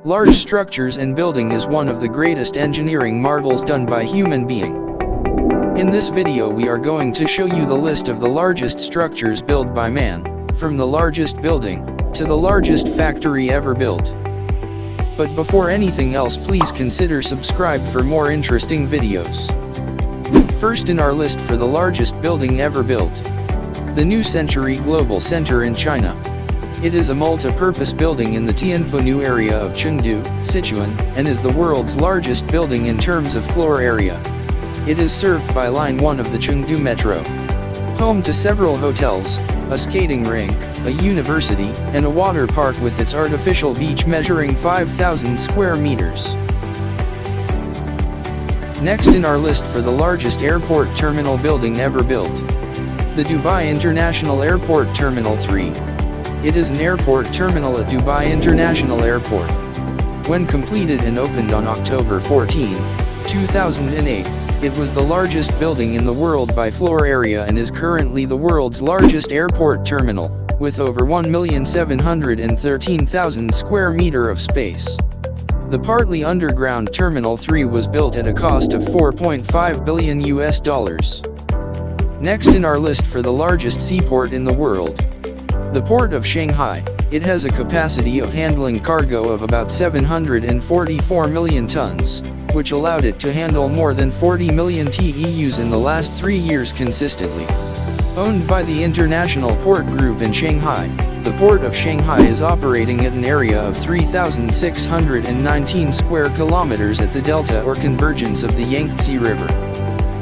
Large structures and building is one of the greatest engineering marvels done by human being. In this video we are going to show you the list of the largest structures built by man, from the largest building, to the largest factory ever built. But before anything else, please consider subscribe for more interesting videos. First in our list for the largest building ever built. The New Century Global Center in China. It is a multi-purpose building in the Tianfunu area of Chengdu, Sichuan, and is the world's largest building in terms of floor area. It is served by Line 1 of the Chengdu Metro. Home to several hotels, a skating rink, a university, and a water park with its artificial beach measuring 5,000 square meters. Next in our list for the largest airport terminal building ever built. The Dubai International Airport Terminal 3. It is an airport terminal at Dubai International Airport. When completed and opened on October 14, 2008, it was the largest building in the world by floor area and is currently the world's largest airport terminal, with over 1,713,000 square meter of space. The partly underground Terminal 3 was built at a cost of $4.5 billion. Next in our list for the largest seaport in the world. The Port of Shanghai. It has a capacity of handling cargo of about 744 million tons, which allowed it to handle more than 40 million TEUs in the last 3 years consistently. Owned by the International Port Group in Shanghai, the Port of Shanghai is operating at an area of 3,619 square kilometers at the delta or convergence of the Yangtze River.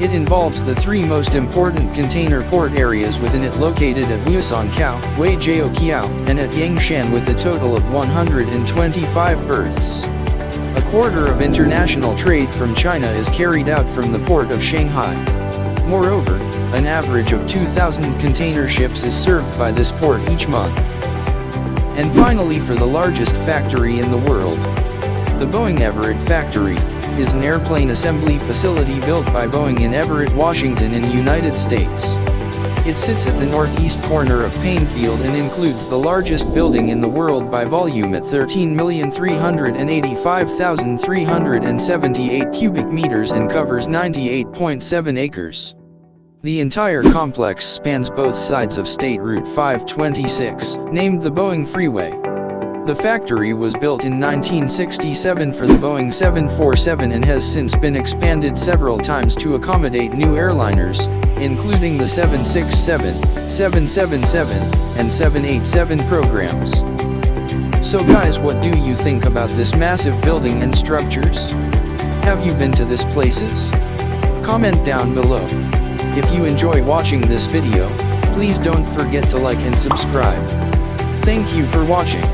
It involves the three most important container port areas within it, located at Wusanqiao, Weijiaoqiao, and at Yangshan, with a total of 125 berths. A quarter of international trade from China is carried out from the Port of Shanghai. Moreover, an average of 2,000 container ships is served by this port each month. And finally, for the largest factory in the world. The Boeing Everett factory is an airplane assembly facility built by Boeing in Everett, Washington in the United States. It sits at the northeast corner of Painfield and includes the largest building in the world by volume at 13,385,378 cubic meters and covers 98.7 acres. The entire complex spans both sides of State Route 526, named the Boeing Freeway. The factory was built in 1967 for the Boeing 747 and has since been expanded several times to accommodate new airliners, including the 767, 777, and 787 programs. So guys, what do you think about this massive building and structures? Have you been to these places? Comment down below. If you enjoy watching this video, please don't forget to like and subscribe. Thank you for watching.